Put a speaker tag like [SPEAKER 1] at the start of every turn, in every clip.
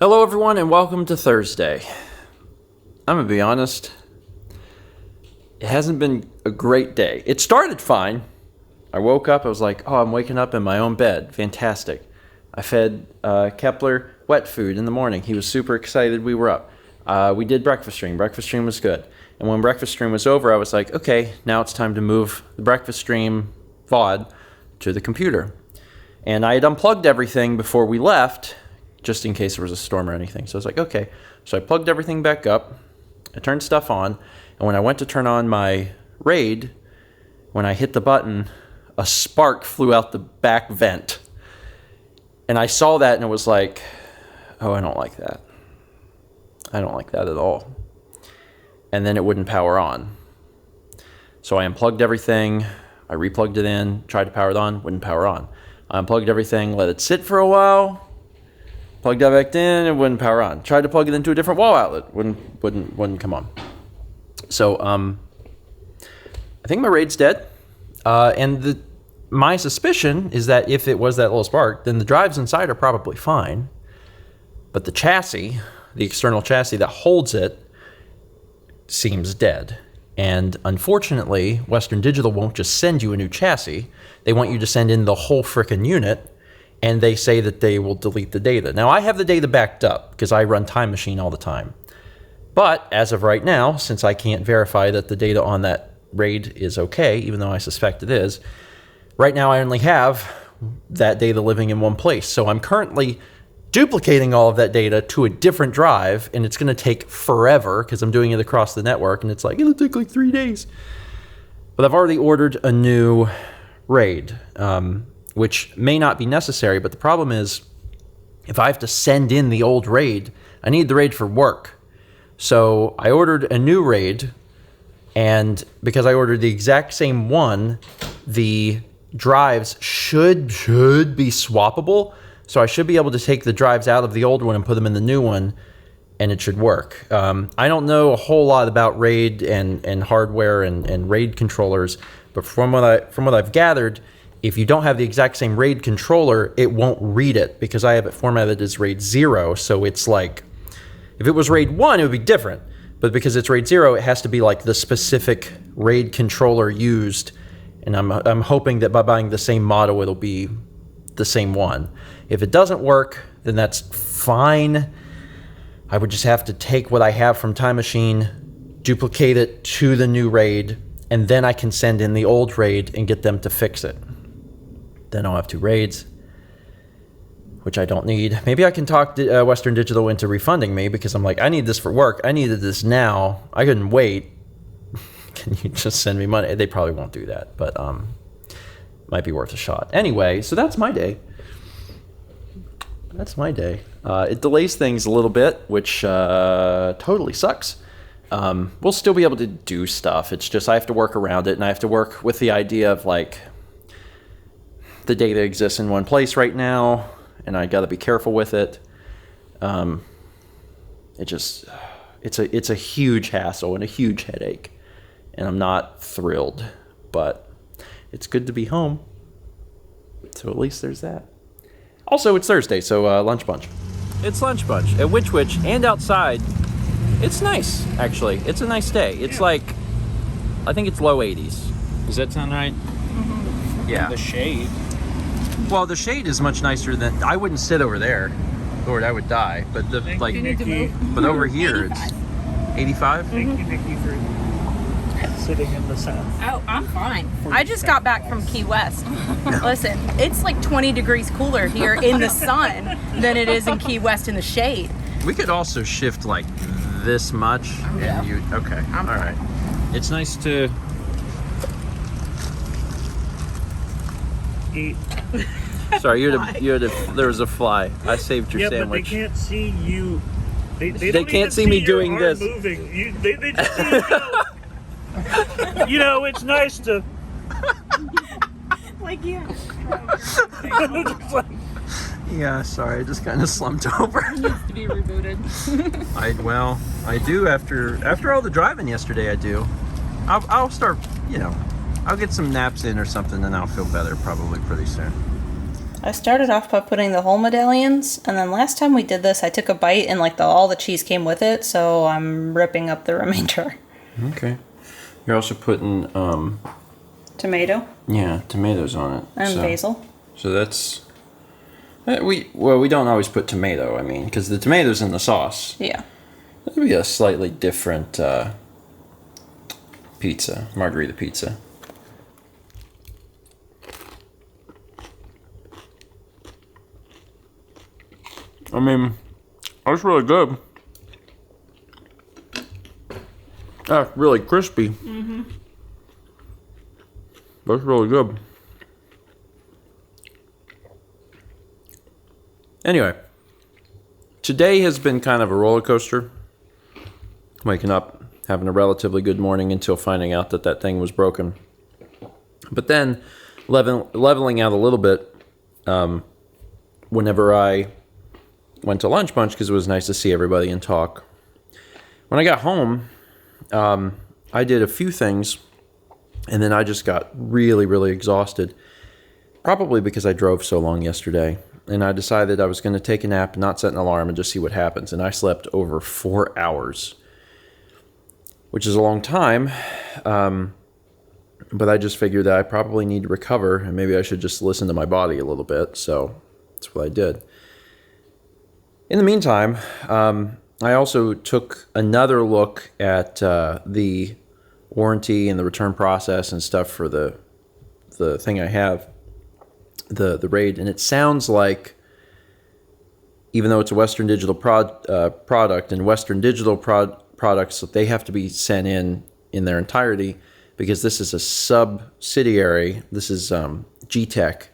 [SPEAKER 1] Hello everyone and welcome to Thursday. I'm gonna be honest, it hasn't been a great day. It started fine. I woke up, I was like, oh, I'm waking up in my own bed. Fantastic. I fed Kepler wet food in the morning. He was super excited we were up. We did breakfast stream. Breakfast stream was good. And when breakfast stream was over, I was like, okay, now it's time to move the breakfast stream VOD to the computer. And I had unplugged everything before we left, just in case there was a storm or anything. So I was like, okay. So I plugged everything back up. I turned stuff on. And when I went to turn on my RAID, when I hit the button, a spark flew out the back vent. And I saw that and it was like, oh, I don't like that. I don't like that at all. And then it wouldn't power on. So I unplugged everything. I replugged it in, tried to power it on, wouldn't power on. I unplugged everything, let it sit for a while. Plugged that back in, it wouldn't power on. Tried to plug it into a different wall outlet, wouldn't come on. So I think my RAID's dead. And my suspicion is that if it was that little spark, then the drives inside are probably fine. But the chassis, the external chassis that holds it, seems dead. And unfortunately, Western Digital won't just send you a new chassis. They want you to send in the whole frickin' unit. And they say that they will delete the data. Now, I have the data backed up because I run Time Machine all the time. But as of right now, since I can't verify that the data on that RAID is okay, even though I suspect it is, right now I only have that data living in one place. So I'm currently duplicating all of that data to a different drive, and it's going to take forever because I'm doing it across the network, and it's like, it'll take like 3 days. But I've already ordered a new RAID. Which may not be necessary, but the problem is if I have to send in the old RAID, I need the RAID for work. So I ordered a new RAID, and because I ordered the exact same one, the drives should be swappable. So I should be able to take the drives out of the old one and put them in the new one, and it should work. I don't know a whole lot about RAID and hardware and RAID controllers, but from what I've gathered, if you don't have the exact same RAID controller, it won't read it because I have it formatted as RAID 0. So it's like, if it was RAID 1, it would be different. But because it's RAID 0, it has to be like the specific RAID controller used. And I'm hoping that by buying the same model, it'll be the same one. If it doesn't work, then that's fine. I would just have to take what I have from Time Machine, duplicate it to the new RAID, and then I can send in the old RAID and get them to fix it. Then I'll have 2 RAIDs, which I don't need. Maybe I can talk Western Digital into refunding me because I'm like, I need this for work. I needed this now. I couldn't wait. Can you just send me money? They probably won't do that, but might be worth a shot. Anyway, so that's my day. That's my day. It delays things a little bit, which totally sucks. We'll still be able to do stuff. It's just I have to work around it, and I have to work with the idea of like, the data exists in one place right now, and I got to be careful with it. It's a huge hassle and a huge headache, and I'm not thrilled, but it's good to be home. So at least there's that. Also, it's Thursday, so lunch bunch. It's lunch bunch at Witch Witch and outside. It's nice, actually. It's a nice day. It's like, I think it's low 80s. Does that sound right? Mm-hmm. Yeah.
[SPEAKER 2] The shade.
[SPEAKER 1] Well, the shade is much nicer than, I wouldn't sit over there. Lord, I would die. But the
[SPEAKER 2] Thank
[SPEAKER 1] like,
[SPEAKER 2] you, Nikki.
[SPEAKER 1] but over here it's 85.
[SPEAKER 2] Thank you, Nikki, for sitting in the sun.
[SPEAKER 3] Oh, I'm fine. I just got back from Key West. Listen, it's like 20 degrees cooler here in the sun than it is in Key West in the shade.
[SPEAKER 1] We could also shift like this much.
[SPEAKER 3] Yeah.
[SPEAKER 1] And okay.
[SPEAKER 3] I'm
[SPEAKER 1] all right. It's nice to
[SPEAKER 2] Eat.
[SPEAKER 1] Sorry, there was a fly. I saved your sandwich.
[SPEAKER 2] But they can't see you. They
[SPEAKER 1] They can't see me doing
[SPEAKER 2] your arm
[SPEAKER 1] this.
[SPEAKER 2] Moving. They just see you go. You know, it's nice to.
[SPEAKER 3] Like, yeah.
[SPEAKER 1] Yeah, sorry, I just kind of slumped over.
[SPEAKER 3] It needs to be rebooted.
[SPEAKER 1] I do after all the driving yesterday. I do. I'll start. I'll get some naps in or something, and I'll feel better probably pretty soon.
[SPEAKER 3] I started off by putting the whole medallions, and then last time we did this, I took a bite and like all the cheese came with it, so I'm ripping up the remainder.
[SPEAKER 1] Okay. You're also putting,
[SPEAKER 3] Tomato
[SPEAKER 1] yeah, tomatoes on it.
[SPEAKER 3] and basil.
[SPEAKER 1] So that's... we don't always put tomato, I mean, because the tomato's in the sauce.
[SPEAKER 3] Yeah.
[SPEAKER 1] That'd be a slightly different pizza, margarita pizza. I mean, that's really good. Really crispy. Mm-hmm. That's really good. Anyway, today has been kind of a roller coaster. Waking up, having a relatively good morning until finding out that that thing was broken. But then leveling out a little bit whenever I went to Lunch Bunch, because it was nice to see everybody and talk. When I got home, I did a few things, and then I just got really, really exhausted. Probably because I drove so long yesterday. And I decided I was going to take a nap, not set an alarm, and just see what happens. And I slept over 4 hours, which is a long time. But I just figured that I probably need to recover, and maybe I should just listen to my body a little bit. So that's what I did. In the meantime, I also took another look at the warranty and the return process and stuff for the thing I have, the Raid, and it sounds like, even though it's a Western Digital product, and Western Digital products, they have to be sent in their entirety, because this is a subsidiary. This is G-Tech.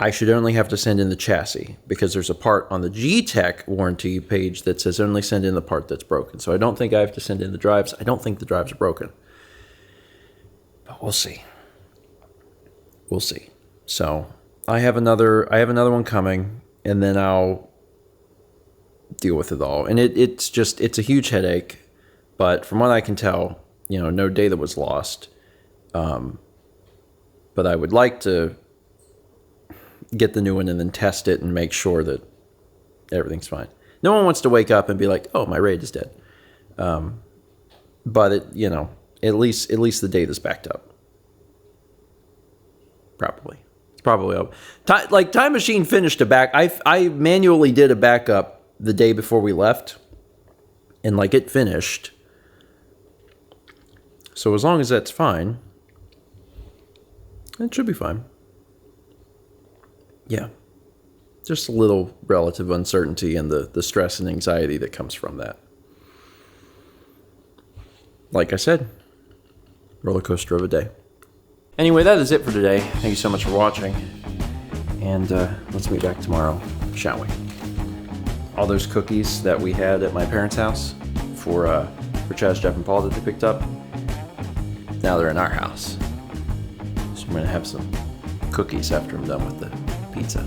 [SPEAKER 1] I should only have to send in the chassis, because there's a part on the G-Tech warranty page that says only send in the part that's broken. So I don't think I have to send in the drives. I don't think the drives are broken. But we'll see. We'll see. So I have another one coming, and then I'll deal with it all. And it's a huge headache, but from what I can tell, no data was lost. But I would like to get the new one and then test it and make sure that everything's fine. No one wants to wake up and be like, "Oh, my Raid is dead." But at least the data's backed up. Probably. It's probably up. Time Machine finished a back. I manually did a backup the day before we left, and it finished. So as long as that's fine, it should be fine. Yeah. Just a little relative uncertainty and the stress and anxiety that comes from that. Like I said, roller coaster of a day. Anyway, that is it for today. Thank you so much for watching. And let's meet back tomorrow, shall we? All those cookies that we had at my parents' house for Chaz, Jeff, and Paul that they picked up, now they're in our house. So I'm going to have some cookies after I'm done with the pizza.